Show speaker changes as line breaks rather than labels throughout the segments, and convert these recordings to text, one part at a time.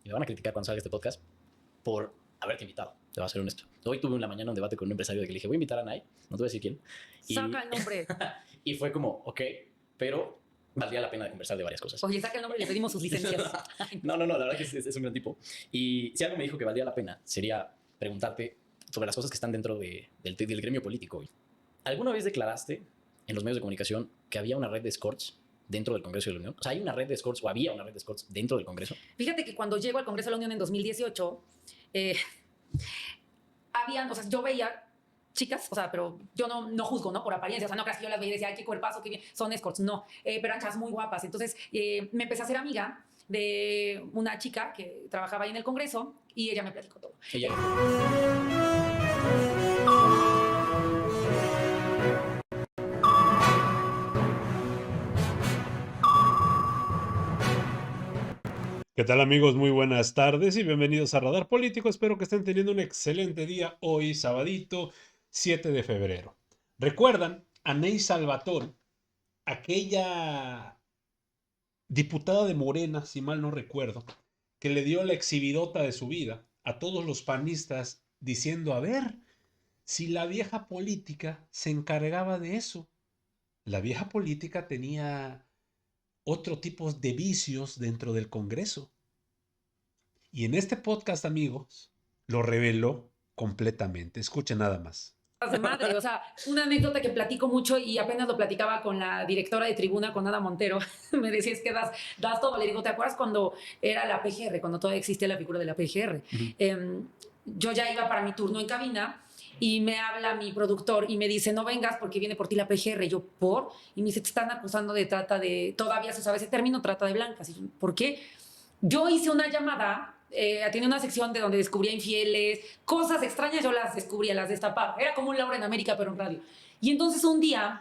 y me van a criticar cuando salga este podcast por haberte invitado, te voy a ser honesto. Hoy tuve en la mañana un debate con un empresario de que le dije, voy a invitar a Nay, no te voy a decir quién.
Saca el nombre.
Y fue como, ok, pero valdría la pena de conversar de varias cosas.
Oye, saca el nombre y le pedimos sus licencias.
No, la verdad que es un gran tipo. Y si algo me dijo que valdría la pena, sería preguntarte sobre las cosas que están dentro del gremio político. ¿Alguna vez declaraste en los medios de comunicación que había una red de escorts dentro del Congreso de la Unión? O sea, ¿hay una red de escorts o había una red de escorts dentro del Congreso?
Fíjate que cuando llego al Congreso de la Unión en 2018, habían, o sea, yo veía chicas, o sea, pero yo no juzgo, ¿no? Por apariencia, o sea, no creas que yo las veía y decía, ay, qué cuerpazo, qué bien, son escorts, no, pero eran chicas muy guapas. Entonces, me empecé a hacer amiga de una chica que trabajaba ahí en el Congreso y ella me platicó todo.
Ella.
¿Qué tal, amigos? Muy buenas tardes y bienvenidos a Radar Político. Espero que estén teniendo un excelente día hoy, sabadito, 7 de febrero. ¿Recuerdan a Ney Salvatore, aquella diputada de Morena, si mal no recuerdo, que le dio la exhibidota de su vida a todos los panistas diciendo, a ver, si la vieja política se encargaba de eso? La vieja política tenía otro tipo de vicios dentro del Congreso. Y en este podcast, amigos, lo reveló completamente. Escuchen nada más.
De madre, o sea, una anécdota que platico mucho y apenas lo platicaba con la directora de Tribuna, con Ada Montero. Me decía, es que das todo. Le digo, ¿te acuerdas cuando era la PGR, cuando todavía existía la figura de la PGR? Yo ya iba para mi turno en cabina y me habla mi productor y me dice, no vengas porque viene por ti la PGR. Y yo, ¿por? Y me dice, te están acusando de trata de, todavía se usa ese término, trata de blancas. Y yo, ¿por qué? Yo hice una llamada, tenía una sección de donde descubría infieles, cosas extrañas, yo las descubría, las destapaba. Era como un Laura en América, pero en radio. Y entonces un día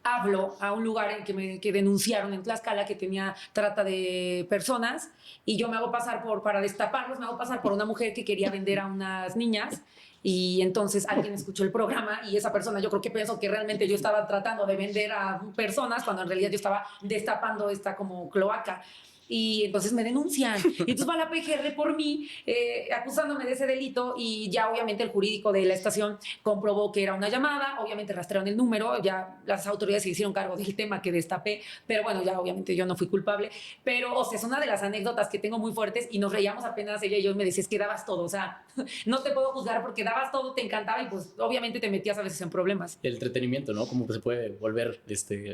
hablo a un lugar en que denunciaron en Tlaxcala que tenía trata de personas y yo me hago pasar para destaparlos, me hago pasar por una mujer que quería vender a unas niñas. Y entonces alguien escuchó el programa y esa persona yo creo que pensó que realmente yo estaba tratando de vender a personas cuando en realidad yo estaba destapando esta como cloaca. Y entonces me denuncian. Y entonces va la PGR por mí, acusándome de ese delito. Y ya obviamente el jurídico de la estación comprobó que era una llamada. Obviamente rastrearon el número. Ya las autoridades se hicieron cargo del tema que destapé. Pero bueno, ya obviamente yo no fui culpable. Pero, o sea, es una de las anécdotas que tengo muy fuertes. Y nos reíamos apenas ella y yo. Y me decía, es que dabas todo. O sea, no te puedo juzgar porque dabas todo, te encantaba. Y pues obviamente te metías a veces en problemas.
El entretenimiento, ¿no? Cómo se puede volver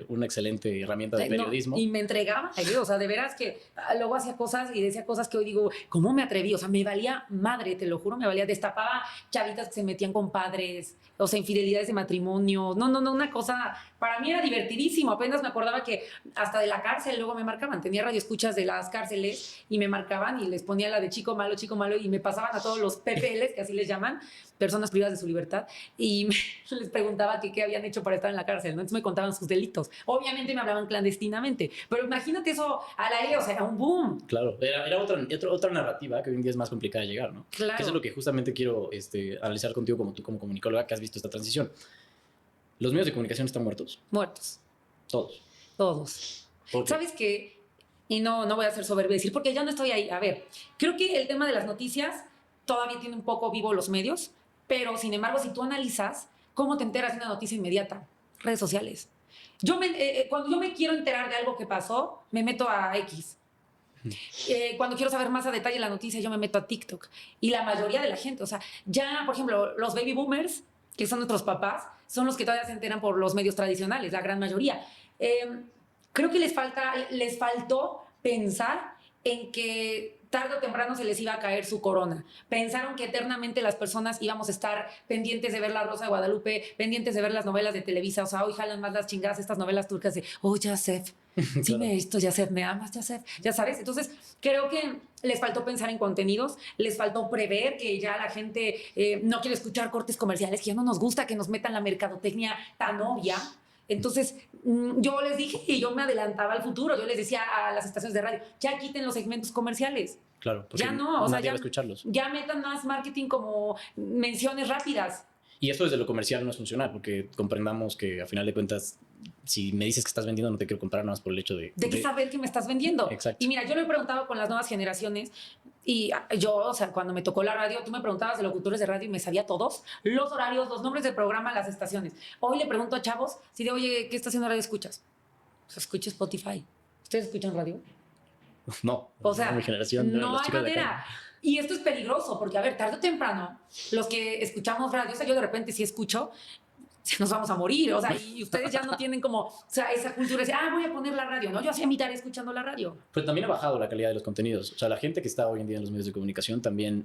una excelente herramienta de periodismo.
No, y me entregaba. O sea, de veras que luego hacía cosas y decía cosas que hoy digo, ¿cómo me atreví? O sea, me valía madre, te lo juro, me valía. Destapaba chavitas que se metían con padres, o sea, infidelidades de matrimonio. No, una cosa, para mí era divertidísimo. Apenas me acordaba que hasta de la cárcel luego me marcaban. Tenía radioescuchas de las cárceles y me marcaban y les ponía la de chico malo, y me pasaban a todos los PPLs, que así les llaman, personas privadas de su libertad, y les preguntaba qué habían hecho para estar en la cárcel, ¿no? Entonces me contaban sus delitos. Obviamente me hablaban clandestinamente, pero imagínate eso al aire, o sea, era un boom.
Claro, era otra narrativa que hoy en día es más complicada de llegar, ¿no?
Claro.
Que eso es lo que justamente quiero analizar contigo como tú, como comunicóloga, que has visto esta transición. ¿Los medios de comunicación están muertos?
Muertos.
Todos.
¿Sabes qué? Y no voy a ser soberbia decir, porque ya no estoy ahí. A ver, creo que el tema de las noticias todavía tiene un poco vivo los medios, pero sin embargo, si tú analizas cómo te enteras de una noticia inmediata, redes sociales. Cuando yo me quiero enterar de algo que pasó, me meto a X. Cuando quiero saber más a detalle la noticia, yo me meto a TikTok. Y la mayoría de la gente, o sea, ya, por ejemplo, los baby boomers, que son nuestros papás, son los que todavía se enteran por los medios tradicionales, la gran mayoría. Creo que les faltó pensar en que tarde o temprano se les iba a caer su corona. Pensaron que eternamente las personas íbamos a estar pendientes de ver La Rosa de Guadalupe, pendientes de ver las novelas de Televisa. O sea, hoy jalan más las chingadas estas novelas turcas de, oh, Yasef, sí claro. Me he visto, Yasef, me amas, Yasef, ya sabes. Entonces, creo que les faltó pensar en contenidos, les faltó prever que ya la gente no quiere escuchar cortes comerciales, que ya no nos gusta que nos metan la mercadotecnia tan obvia. Entonces, yo les dije y yo me adelantaba al futuro. Yo les decía a las estaciones de radio, ya quiten los segmentos comerciales.
Claro,
ya no, o sea, ya,
escucharlos.
Ya metan más marketing como menciones rápidas.
Y esto desde lo comercial no es funcional, porque comprendamos que a final de cuentas, si me dices que estás vendiendo, no te quiero comprar nada más por el hecho de
que saber que me estás vendiendo.
Exacto.
Y mira, yo lo he preguntado con las nuevas generaciones Y yo, o sea, cuando me tocó la radio, tú me preguntabas de locutores de radio y me sabía todos, los horarios, los nombres del programa, las estaciones. Hoy le pregunto a chavos, si de, oye, ¿qué estación de radio escuchas? Pues escucho Spotify. ¿Ustedes escuchan radio?
No,
O sea,
mi generación,
no
los
hay
chicos de acá.
manera. Y esto es peligroso, porque, a ver, tarde o temprano, los que escuchamos radio, o sea, yo de repente sí escucho, nos vamos a morir, o sea, y ustedes ya no tienen como, o sea, esa cultura de decir, voy a poner la radio, ¿no? Yo hacía mi tarea escuchando la radio.
Pero también ha bajado la calidad de los contenidos. O sea, la gente que está hoy en día en los medios de comunicación también,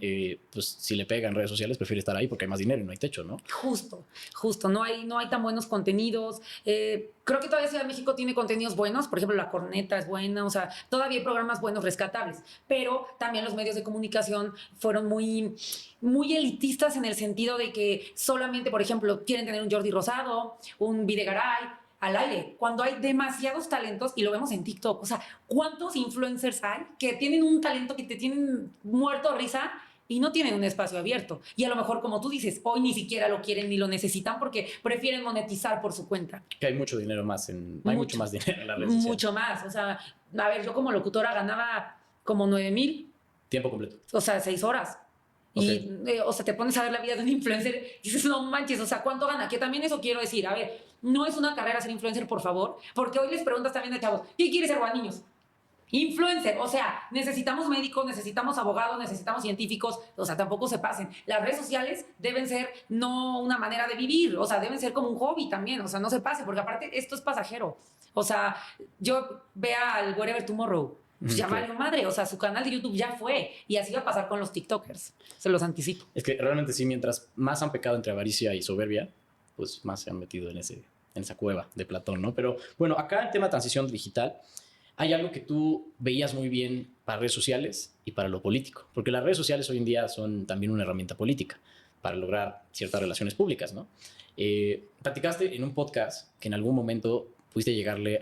pues si le pega en redes sociales, prefiere estar ahí porque hay más dinero y no hay techo, ¿no?
Justo, no hay tan buenos contenidos. Creo que todavía Ciudad de México tiene contenidos buenos, por ejemplo, La Corneta es buena, o sea, todavía hay programas buenos, rescatables, pero también los medios de comunicación fueron muy elitistas en el sentido de que solamente, por ejemplo, quieren tener un Jordi Rosado, un Videgaray al aire, cuando hay demasiados talentos y lo vemos en TikTok. O sea, ¿cuántos influencers hay que tienen un talento que te tienen muerto de risa y no tienen un espacio abierto? Y a lo mejor, como tú dices, hoy ni siquiera lo quieren ni lo necesitan porque prefieren monetizar por su cuenta.
Que hay mucho dinero más hay mucho más dinero en las redes sociales.
Mucho más. O sea, a ver, yo como locutora ganaba como 9,000,
Tiempo completo.
o sea, 6 horas. Y, o sea, te pones a ver la vida de un influencer y dices, no manches, o sea, ¿cuánto gana? Que también eso quiero decir, a ver, no es una carrera ser influencer, por favor, porque hoy les preguntas también a chavos, ¿qué quieres ser, niños? Influencer, o sea, necesitamos médicos, necesitamos abogados, necesitamos científicos, o sea, tampoco se pasen. Las redes sociales deben ser no una manera de vivir, o sea, deben ser como un hobby también, o sea, no se pase, porque aparte esto es pasajero. O sea, yo vea al Wherever Tomorrow, pues ya valió madre, o sea, su canal de YouTube ya fue, y así va a pasar con los TikTokers, se los anticipo.
Es que realmente sí, mientras más han pecado entre avaricia y soberbia, pues más se han metido en esa cueva de Platón, ¿no? Pero bueno, acá en tema de transición digital, hay algo que tú veías muy bien para redes sociales y para lo político, porque las redes sociales hoy en día son también una herramienta política para lograr ciertas relaciones públicas, ¿no? Platicaste en un podcast que en algún momento pudiste llegarle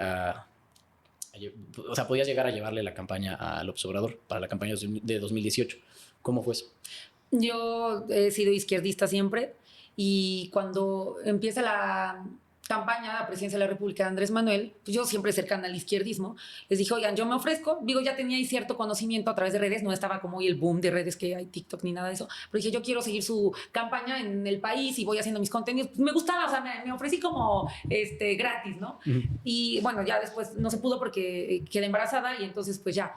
o sea, podías llegar a llevarle la campaña a López Obrador para la campaña de 2018. ¿Cómo fue eso?
Yo he sido izquierdista siempre y cuando empieza la campaña a la presidencia de la República de Andrés Manuel, pues yo siempre cercana al izquierdismo, les dije, oigan, yo me ofrezco, digo, ya tenía ahí cierto conocimiento a través de redes, no estaba como hoy el boom de redes que hay TikTok ni nada de eso, pero dije, yo quiero seguir su campaña en el país y voy haciendo mis contenidos, pues me gustaba, o sea, me ofrecí como gratis, ¿no? Y bueno, ya después no se pudo porque quedé embarazada y entonces pues ya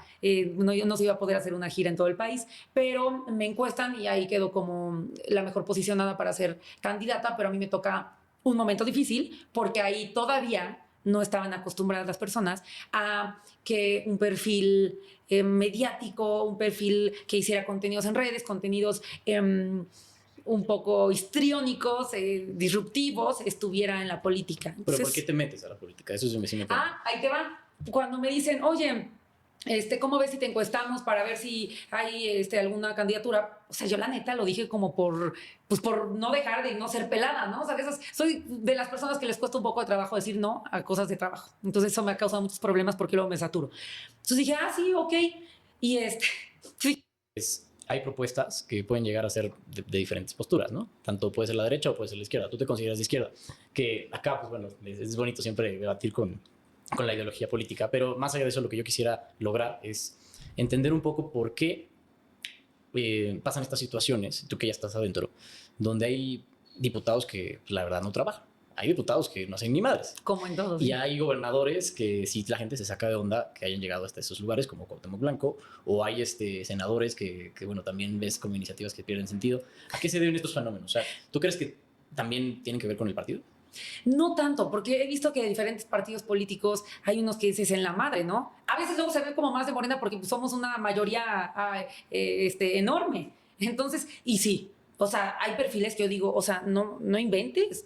no se iba a poder hacer una gira en todo el país, pero me encuestan y ahí quedo como la mejor posicionada para ser candidata, pero a mí me toca un momento difícil porque ahí todavía no estaban acostumbradas las personas a que un perfil mediático, un perfil que hiciera contenidos en redes, contenidos un poco histriónicos, disruptivos, estuviera en la política. Entonces,
¿pero por qué te metes a la política? Eso sí me
ahí te va. Cuando me dicen, oye, ¿cómo ves si te encuestamos para ver si hay alguna candidatura? O sea, yo la neta lo dije como por no dejar de no ser pelada, ¿no? O sea, soy de las personas que les cuesta un poco de trabajo decir no a cosas de trabajo. Entonces eso me ha causado muchos problemas porque luego me saturo. Entonces dije, sí, ok. Y sí.
Hay propuestas que pueden llegar a ser de diferentes posturas, ¿no? Tanto puede ser la derecha o puede ser la izquierda. Tú te consideras de izquierda. Que acá, pues bueno, es bonito siempre debatir con la ideología política, pero más allá de eso lo que yo quisiera lograr es entender un poco por qué pasan estas situaciones, tú que ya estás adentro, donde hay diputados que la verdad no trabajan. Hay diputados que no hacen ni madres.
Como en todos.
Y hay gobernadores que sí la gente se saca de onda que hayan llegado hasta esos lugares como Cuauhtémoc Blanco, o hay senadores que bueno, también ves como iniciativas que pierden sentido. ¿A qué se deben estos fenómenos? O sea, ¿tú crees que también tienen que ver con el partido?
No tanto, porque he visto que de diferentes partidos políticos hay unos que dices en la madre, ¿no? A veces luego se ve como más de Morena porque somos una mayoría enorme. Entonces, y sí, o sea, hay perfiles que yo digo, o sea, no inventes.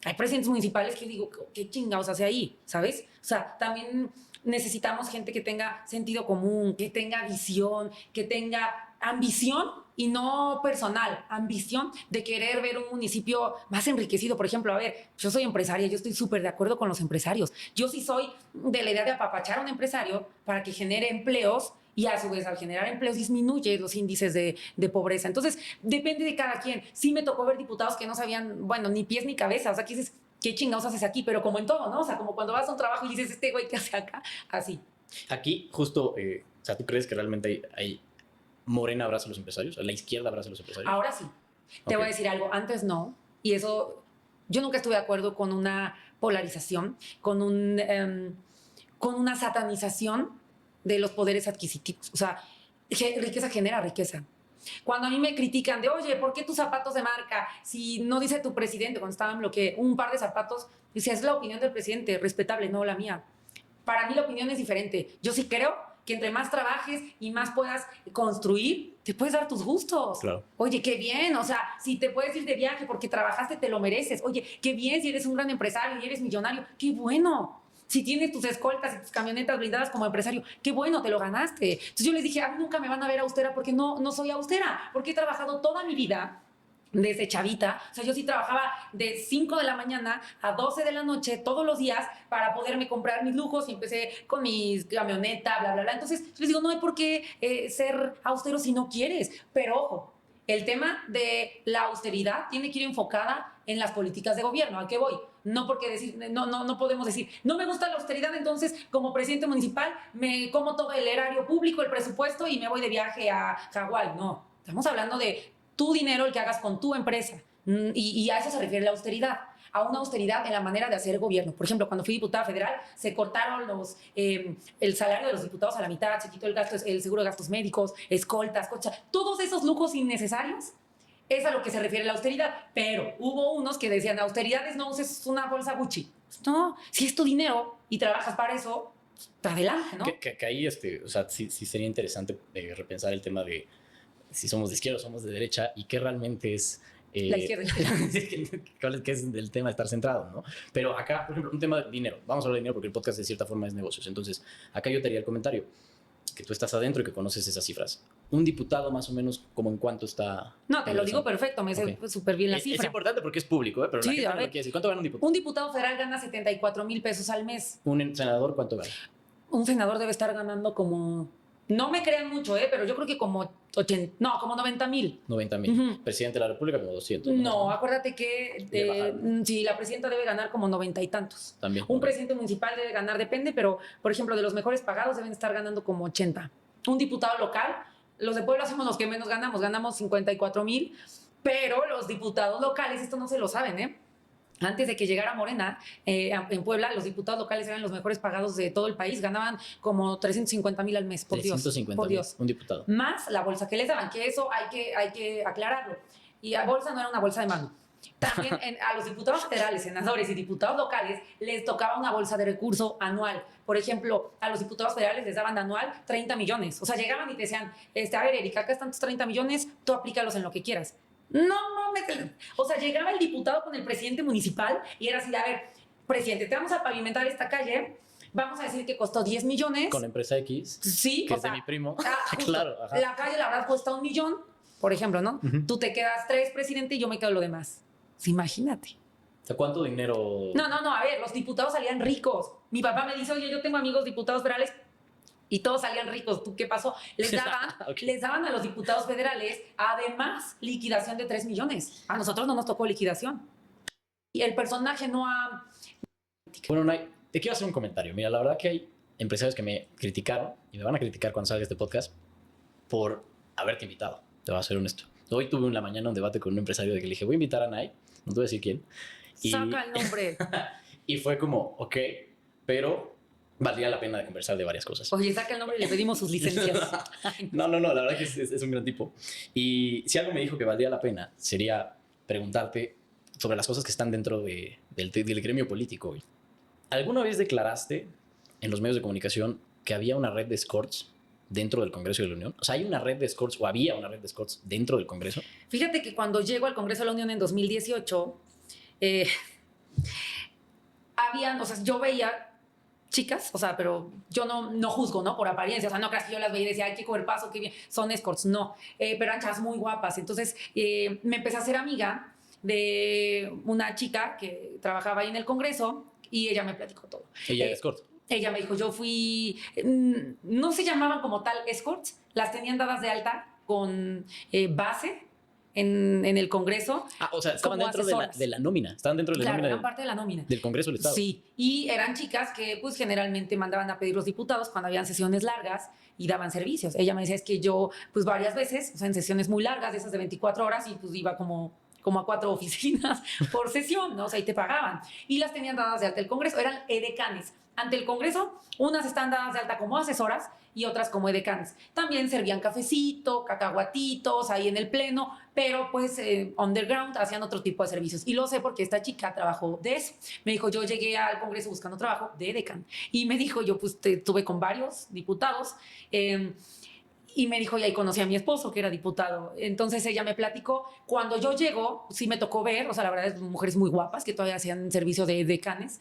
Hay presidentes municipales que yo digo, ¿qué chingados hace ahí? ¿Sabes? O sea, también necesitamos gente que tenga sentido común, que tenga visión, que tenga ambición y no personal, ambición de querer ver un municipio más enriquecido. Por ejemplo, a ver, yo soy empresaria, yo estoy súper de acuerdo con los empresarios. Yo sí soy de la idea de apapachar a un empresario para que genere empleos y a su vez al generar empleos disminuye los índices de pobreza. Entonces, depende de cada quien. Sí me tocó ver diputados que no sabían, bueno, ni pies ni cabeza. O sea, que dices, ¿qué chingados haces aquí? Pero como en todo, ¿no? O sea, como cuando vas a un trabajo y dices, güey, ¿qué hace acá? Así.
Aquí, justo, o sea, ¿tú crees que realmente hay Morena abraza a los empresarios, la izquierda abraza a los empresarios.
Ahora sí. Te
Ok.
voy a decir algo. Antes no. Y eso, yo nunca estuve de acuerdo con una polarización, con una satanización de los poderes adquisitivos. O sea, riqueza genera riqueza. Cuando a mí me critican de, oye, ¿por qué tus zapatos de marca? Si no dice tu presidente, cuando estaba en bloque, un par de zapatos, dice, es la opinión del presidente, respetable, no la mía. Para mí la opinión es diferente. Yo sí creo que entre más trabajes y más puedas construir, te puedes dar tus gustos.
Claro.
Oye, qué bien, o sea, si te puedes ir de viaje porque trabajaste, te lo mereces. Oye, qué bien si eres un gran empresario y eres millonario, qué bueno. Si tienes tus escoltas y tus camionetas blindadas como empresario, qué bueno, te lo ganaste. Entonces yo les dije, a mí nunca me van a ver austera porque no soy austera, porque he trabajado toda mi vida desde chavita. O sea, yo sí trabajaba de 5 de la mañana a 12 de la noche todos los días para poderme comprar mis lujos y empecé con mis camionetas, bla, bla, bla. Entonces yo les digo, no hay por qué ser austero si no quieres. Pero ojo, el tema de la austeridad tiene que ir enfocada en las políticas de gobierno. ¿A qué voy? No porque decir, no podemos decir, no me gusta la austeridad, entonces como presidente municipal me como todo el erario público, el presupuesto y me voy de viaje a Hawái. No, estamos hablando de tu dinero, el que hagas con tu empresa. Y a eso se refiere la austeridad, a una austeridad en la manera de hacer gobierno. Por ejemplo, cuando fui diputada federal, se cortaron el salario de los diputados a la mitad, se quitó el seguro de gastos médicos, escoltas, cocha, todos esos lujos innecesarios. Es a lo que se refiere la austeridad. Pero hubo unos que decían, austeridades no uses una bolsa Gucci. No, si es tu dinero y trabajas para eso, adelante, ¿no?
Que ahí, o sea, sí sería interesante repensar el tema de si somos de izquierda o somos de derecha y qué realmente es...
La izquierda.
que es el tema de estar centrado, ¿no? Pero acá, por ejemplo, un tema de dinero. Vamos a hablar de dinero porque el podcast de cierta forma es negocios. Entonces, acá yo te haría el comentario que tú estás adentro y que conoces esas cifras. Un diputado más o menos, ¿como en cuánto está?
No, te lo digo perfecto, me sé súper bien la cifra.
Es importante porque es público, pero
sí,
la gente no lo quiere decir. ¿Cuánto gana un diputado?
Un diputado federal gana 74,000 pesos al mes.
¿Un senador cuánto gana?
Un senador debe estar ganando como... No me crean mucho, pero yo creo que como 80, no, como 90,000.
90,000. Presidente de la República como 200.
No, acuérdate que sí, la presidenta debe ganar como 90 y tantos.
También.
Un presidente municipal debe ganar, depende, pero por ejemplo, de los mejores pagados deben estar ganando como 80. Un diputado local, los de Puebla somos los que menos ganamos 54,000, pero los diputados locales, esto no se lo saben, Antes de que llegara Morena, en Puebla, los diputados locales eran los mejores pagados de todo el país. Ganaban como 350,000 al mes, por Dios.
350,000, un diputado.
Más la bolsa que les daban, que eso hay que aclararlo. Y la bolsa no era una bolsa de mano. También a los diputados federales, senadores y diputados locales les tocaba una bolsa de recurso anual. Por ejemplo, a los diputados federales les daban anual 30 millones. O sea, llegaban y te decían, a ver, Erika, acá están tus 30 millones, tú aplícalos en lo que quieras. No mames. O sea, llegaba el diputado con el presidente municipal y era así, a ver, presidente, te vamos a pavimentar esta calle, vamos a decir que costó 10 millones.
Con la empresa X,
sí,
que es de mi primo.
Justo,
claro. Ajá.
La calle, la verdad, cuesta 1 millón, por ejemplo, ¿no? Tú te quedas 3, presidente, y yo me quedo lo demás. Sí, imagínate.
O sea, ¿cuánto dinero?
No, a ver, los diputados salían ricos. Mi papá me dice, oye, yo tengo amigos diputados federales y todos salían ricos. ¿Tú qué pasó? Les daban a los diputados federales, además, liquidación de 3 millones. A nosotros no nos tocó liquidación. Y el personaje no ha...
Bueno, Nay, te quiero hacer un comentario. Mira, la verdad que hay empresarios que me criticaron y me van a criticar cuando salga este podcast por haberte invitado. Te voy a ser honesto. Hoy tuve en la mañana un debate con un empresario de que le dije, voy a invitar a Nay, no te voy a decir quién.
Saca el nombre.
Y fue como, ok, pero valdría la pena de conversar de varias cosas.
Oye, saca el nombre y le pedimos sus licencias.
No, la verdad que es un gran tipo. Y si algo me dijo que valdría la pena, sería preguntarte sobre las cosas que están dentro del gremio político. ¿Alguna vez declaraste en los medios de comunicación que había una red de escorts dentro del Congreso de la Unión? O sea, ¿hay una red de escorts o había una red de escorts dentro del Congreso?
Fíjate que cuando llego al Congreso de la Unión en 2018, habían, o sea, yo veía chicas, o sea, pero yo no juzgo, ¿no? Por apariencia, o sea, no creas que yo las veía y decía, ay, qué cuerpazo, qué bien, son escorts, no, pero eran chavas muy guapas. Entonces, me empecé a hacer amiga de una chica que trabajaba ahí en el Congreso y ella me platicó todo.
Ella era escort.
Ella me dijo, yo fui, no se llamaban como tal escorts, las tenían dadas de alta con base en el Congreso.
O sea, estaban
como
dentro
asesoras.
de la nómina. Estaban dentro de la
Claro,
nómina
eran parte de la nómina.
del Congreso del Estado.
Sí, y eran chicas que pues generalmente mandaban a pedir los diputados cuando habían sesiones largas y daban servicios. Ella me decía, es que yo pues varias veces, o sea, en sesiones muy largas, de esas de 24 horas, y pues iba como a 4 oficinas por sesión, ¿no? O sea, y te pagaban. Y las tenían dadas de alta el Congreso, eran edecanes. Ante el Congreso, unas están dadas de alta como asesoras y otras como edecanes. También servían cafecito, cacahuatitos ahí en el pleno, pero pues underground hacían otro tipo de servicios. Y lo sé porque esta chica trabajó de eso. Me dijo, yo llegué al Congreso buscando trabajo de edecán. Y me dijo, yo pues estuve con varios diputados. Y me dijo, y ahí conocí a mi esposo, que era diputado. Entonces ella me platicó. Cuando yo llego, sí me tocó ver, o sea, la verdad es mujeres muy guapas que todavía hacían servicio de decanes.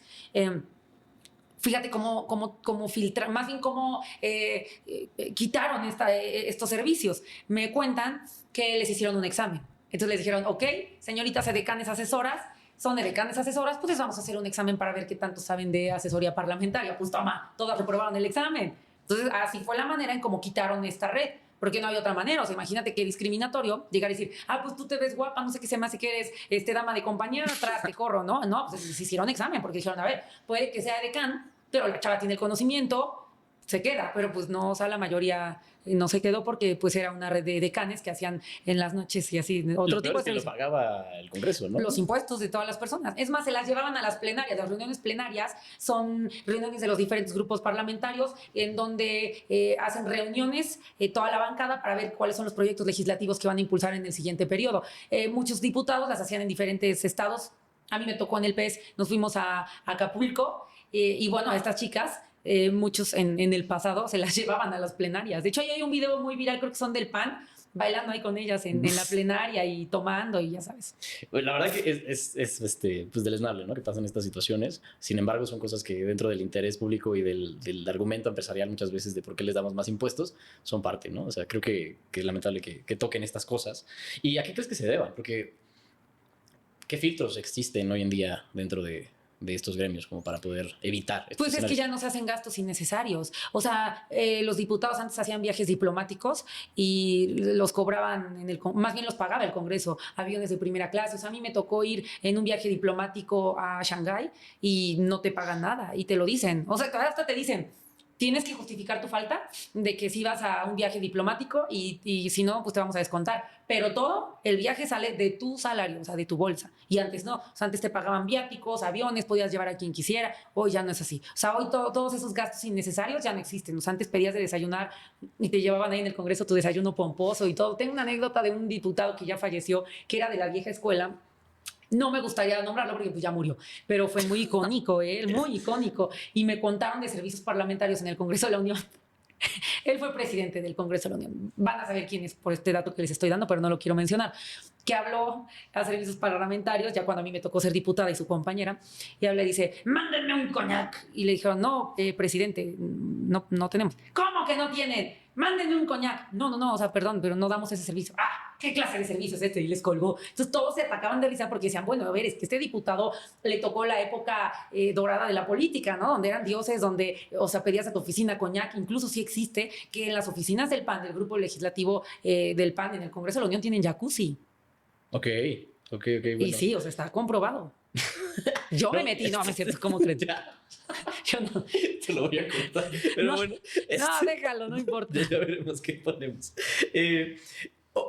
Fíjate cómo filtrar, más bien cómo quitaron estos servicios. Me cuentan que les hicieron un examen. Entonces les dijeron, ok, señoritas edecanes asesoras, son edecanes asesoras, pues les vamos a hacer un examen para ver qué tanto saben de asesoría parlamentaria. Pues toma, todas reprobaron el examen. Entonces así fue la manera en cómo quitaron esta red. Porque no hay otra manera. O sea, imagínate qué discriminatorio llegar y decir, pues tú te ves guapa, no sé qué se me hace que eres dama de compañía, atrás te corro, ¿no? No, pues se hicieron examen porque dijeron, a ver, puede que sea edecán, pero la chava tiene el conocimiento, se queda, pero pues no, o sea, la mayoría no se quedó porque pues era una red de decanes que hacían en las noches y así, otro
Lo
tipo
peor
de
es que lo
servicio.
pagaba el Congreso, ¿no?
Los impuestos de todas las personas. Es más, se las llevaban a las plenarias. Las reuniones plenarias son reuniones de los diferentes grupos parlamentarios en donde hacen reuniones toda la bancada para ver cuáles son los proyectos legislativos que van a impulsar en el siguiente periodo. Muchos diputados las hacían en diferentes estados. A mí me tocó en el PES, nos fuimos a Acapulco y bueno, a estas chicas muchos en el pasado se las llevaban a las plenarias. De hecho, ahí hay un video muy viral, creo que son del PAN, bailando ahí con ellas en la plenaria y tomando y ya sabes.
La verdad que es pues deleznable, ¿no? Que pasan estas situaciones. Sin embargo, son cosas que dentro del interés público y del argumento empresarial muchas veces de por qué les damos más impuestos son parte, ¿no? O sea, creo que es lamentable que toquen estas cosas. ¿Y a qué crees que se deban? Porque ¿qué filtros existen hoy en día dentro de estos gremios como para poder evitar estos
Pues es que
escenarios?
ya no se hacen gastos innecesarios. O sea, los diputados antes hacían viajes diplomáticos y los cobraban más bien los pagaba el Congreso, aviones de primera clase. O sea, a mí me tocó ir en un viaje diplomático a Shanghái y no te pagan nada y te lo dicen. O sea, hasta te dicen, tienes que justificar tu falta de que si vas a un viaje diplomático y si no, pues te vamos a descontar. Pero todo, el viaje sale de tu salario, o sea, de tu bolsa. Y antes no, o sea, antes te pagaban viáticos, aviones, podías llevar a quien quisiera. Hoy ya no es así. O sea, hoy todos esos gastos innecesarios ya no existen. O sea, antes pedías de desayunar y te llevaban ahí en el Congreso tu desayuno pomposo y todo. Tengo una anécdota de un diputado que ya falleció, que era de la vieja escuela. No me gustaría nombrarlo porque pues ya murió, pero fue muy icónico, muy icónico. Y me contaron de servicios parlamentarios en el Congreso de la Unión. Él fue presidente del Congreso de la Unión. Van a saber quién es por este dato que les estoy dando, pero no lo quiero mencionar. Que habló a servicios parlamentarios, ya cuando a mí me tocó ser diputada y su compañera, y habla y dice, mándenme un coñac. Y le dijeron, no, presidente, no tenemos. ¿Cómo que no tienen? Mándenme un coñac. No, o sea, perdón, pero no damos ese servicio. ¿Qué clase de servicio es este? Y les colgó. Entonces todos se atacaban de risa porque decían, bueno, a ver, es que este diputado le tocó la época dorada de la política, ¿no? Donde eran dioses, donde, o sea, pedías a tu oficina coñac. Incluso sí existe que en las oficinas del PAN, del grupo legislativo del PAN en el Congreso de la Unión, tienen jacuzzi.
Ok, bueno.
Y sí, o sea, está comprobado. Yo me metí, no, me siento como crees. Yo no.
Te lo voy a contar. Pero
No,
bueno.
No, déjalo, no importa.
Ya veremos qué ponemos.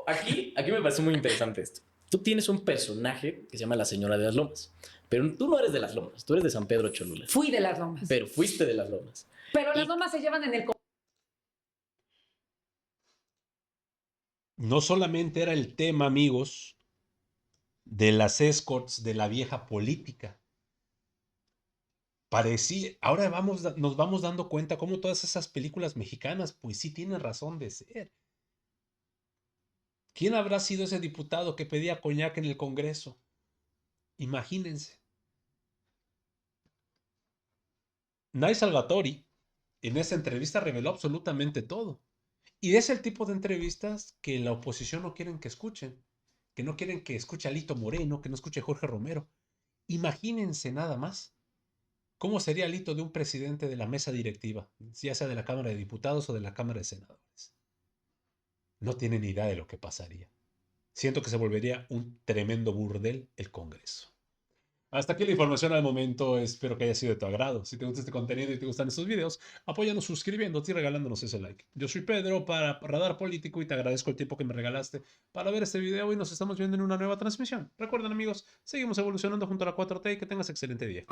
Aquí me parece muy interesante esto. Tú tienes un personaje que se llama la Señora de las Lomas, pero tú no eres de las Lomas, tú eres de San Pedro Cholula.
Fui de las Lomas.
Pero fuiste de las Lomas.
Pero las Lomas se llevan en el...
No solamente era el tema, amigos, de las escorts de la vieja política. Ahora nos vamos dando cuenta cómo todas esas películas mexicanas, pues sí tienen razón de ser. ¿Quién habrá sido ese diputado que pedía coñac en el Congreso? Imagínense. Nay Salvatori en esa entrevista reveló absolutamente todo. Y es el tipo de entrevistas que la oposición no quieren que escuchen. Que no quieren que escuche a Alito Moreno, que no escuche a Jorge Romero. Imagínense nada más. ¿Cómo sería el hito de un presidente de la mesa directiva, ya sea de la Cámara de Diputados o de la Cámara de Senadores? No tienen idea de lo que pasaría. siento que se volvería un tremendo burdel el Congreso. Hasta aquí la información al momento, espero que haya sido de tu agrado. Si te gusta este contenido y te gustan estos videos, apóyanos suscribiéndote y regalándonos ese like. Yo soy Pedro para Radar Político y te agradezco el tiempo que me regalaste para ver este video y nos estamos viendo en una nueva transmisión. Recuerden amigos, seguimos evolucionando junto a la 4T y que tengas excelente día.